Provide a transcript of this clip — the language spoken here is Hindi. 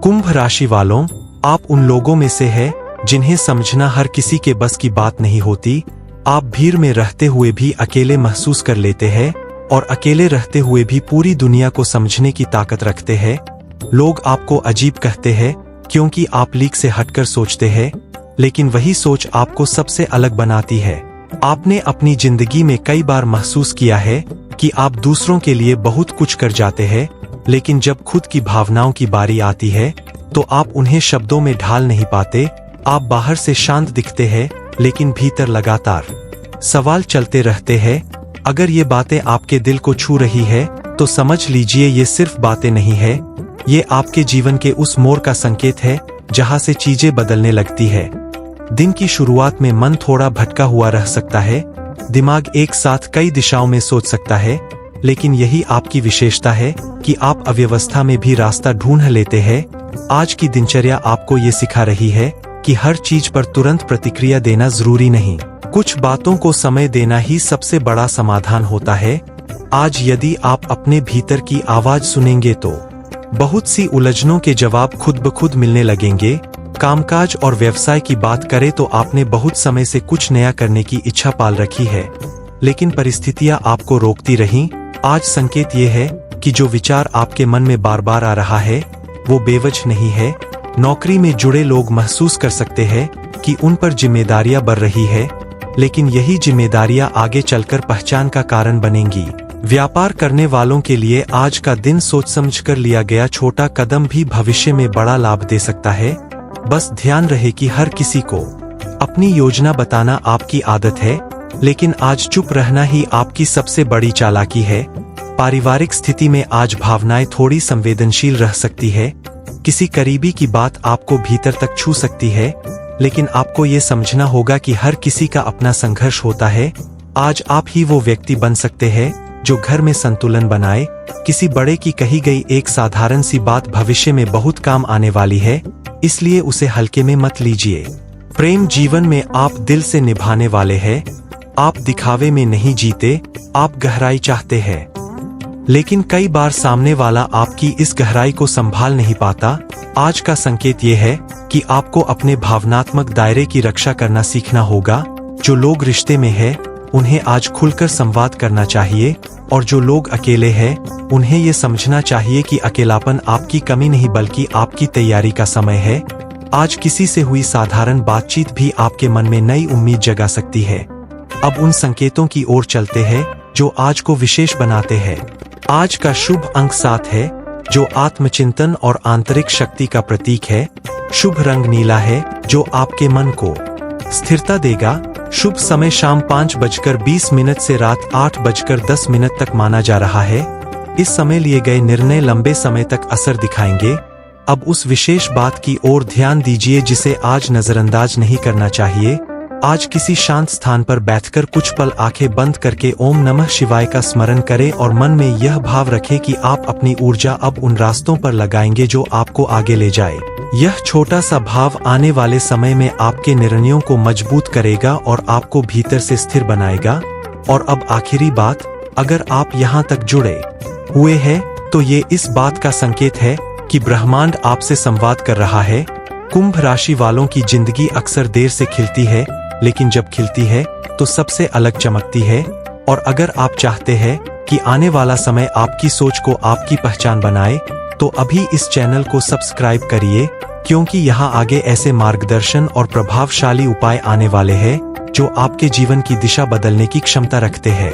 कुंभ राशि वालों, आप उन लोगों में से हैं जिन्हें समझना हर किसी के बस की बात नहीं होती। आप भीड़ में रहते हुए भी अकेले महसूस कर लेते हैं और अकेले रहते हुए भी पूरी दुनिया को समझने की ताकत रखते हैं। लोग आपको अजीब कहते हैं क्योंकि आप लीक से हटकर सोचते हैं, लेकिन वही सोच आपको सबसे अलग बनाती है। आपने अपनी जिंदगी में कई बार महसूस किया है कि आप दूसरों के लिए बहुत कुछ कर जाते हैं, लेकिन जब खुद की भावनाओं की बारी आती है तो आप उन्हें शब्दों में ढाल नहीं पाते। आप बाहर से शांत दिखते हैं, लेकिन भीतर लगातार सवाल चलते रहते हैं। अगर ये बातें आपके दिल को छू रही है तो समझ लीजिए ये सिर्फ बातें नहीं है, ये आपके जीवन के उस मोड़ का संकेत है जहां से चीजें बदलने लगती है। दिन की शुरुआत में मन थोड़ा भटका हुआ रह सकता है, दिमाग एक साथ कई दिशाओं में सोच सकता है, लेकिन यही आपकी विशेषता है कि आप अव्यवस्था में भी रास्ता ढूंढ लेते हैं। आज की दिनचर्या आपको ये सिखा रही है कि हर चीज पर तुरंत प्रतिक्रिया देना जरूरी नहीं, कुछ बातों को समय देना ही सबसे बड़ा समाधान होता है। आज यदि आप अपने भीतर की आवाज सुनेंगे तो बहुत सी उलझनों के जवाब खुद ब खुद मिलने लगेंगे। कामकाज और व्यवसाय की बात करें तो आपने बहुत समय से कुछ नया करने की इच्छा पाल रखी है, लेकिन परिस्थितियां आपको रोकती रहीं। आज संकेत ये है कि जो विचार आपके मन में बार बार आ रहा है वो बेवजह नहीं है। नौकरी में जुड़े लोग महसूस कर सकते हैं कि उन पर जिम्मेदारियां बढ़ रही है, लेकिन यही जिम्मेदारियां आगे चलकर पहचान का कारण बनेंगी। व्यापार करने वालों के लिए आज का दिन सोच समझकर लिया गया छोटा कदम भी भविष्य में बड़ा लाभ दे सकता है। बस ध्यान रहे कि हर किसी को अपनी योजना बताना आपकी आदत है, लेकिन आज चुप रहना ही आपकी सबसे बड़ी चालाकी है। पारिवारिक स्थिति में आज भावनाएं थोड़ी संवेदनशील रह सकती है। किसी करीबी की बात आपको भीतर तक छू सकती है, लेकिन आपको ये समझना होगा कि हर किसी का अपना संघर्ष होता है। आज आप ही वो व्यक्ति बन सकते हैं जो घर में संतुलन बनाए। किसी बड़े की कही गई एक साधारण सी बात भविष्य में बहुत काम आने वाली है, इसलिए उसे हल्के में मत लीजिए। प्रेम जीवन में आप दिल से निभाने वाले हैं। आप दिखावे में नहीं जीते, आप गहराई चाहते हैं, लेकिन कई बार सामने वाला आपकी इस गहराई को संभाल नहीं पाता। आज का संकेत ये है कि आपको अपने भावनात्मक दायरे की रक्षा करना सीखना होगा। जो लोग रिश्ते में हैं, उन्हें आज खुलकर संवाद करना चाहिए, और जो लोग अकेले हैं उन्हें ये समझना चाहिए कि अकेलापन आपकी कमी नहीं बल्कि आपकी तैयारी का समय है। आज किसी से हुई साधारण बातचीत भी आपके मन में नई उम्मीद जगा सकती है। अब उन संकेतों की ओर चलते हैं जो आज को विशेष बनाते हैं। आज का शुभ अंक 7 है, जो आत्मचिंतन और आंतरिक शक्ति का प्रतीक है। शुभ रंग नीला है, जो आपके मन को स्थिरता देगा। शुभ समय शाम 5:20 से रात 8:10 तक माना जा रहा है। इस समय लिए गए निर्णय लंबे समय तक असर दिखाएंगे। अब उस विशेष बात की ओर ध्यान दीजिए जिसे आज नजरअंदाज नहीं करना चाहिए। आज किसी शांत स्थान पर बैठकर कुछ पल आंखें बंद करके ओम नमः शिवाय का स्मरण करें और मन में यह भाव रखें कि आप अपनी ऊर्जा अब उन रास्तों पर लगाएंगे जो आपको आगे ले जाए। यह छोटा सा भाव आने वाले समय में आपके निर्णयों को मजबूत करेगा और आपको भीतर से स्थिर बनाएगा। और अब आखिरी बात, अगर आप यहाँ तक जुड़े हुए हैं तो ये इस बात का संकेत है कि ब्रह्मांड आपसे संवाद कर रहा है। कुंभ राशि वालों की जिंदगी अक्सर देर से खिलती है, लेकिन जब खिलती है तो सबसे अलग चमकती है। और अगर आप चाहते हैं कि आने वाला समय आपकी सोच को आपकी पहचान बनाए, तो अभी इस चैनल को सब्सक्राइब करिए, क्योंकि यहाँ आगे ऐसे मार्गदर्शन और प्रभावशाली उपाय आने वाले हैं जो आपके जीवन की दिशा बदलने की क्षमता रखते हैं।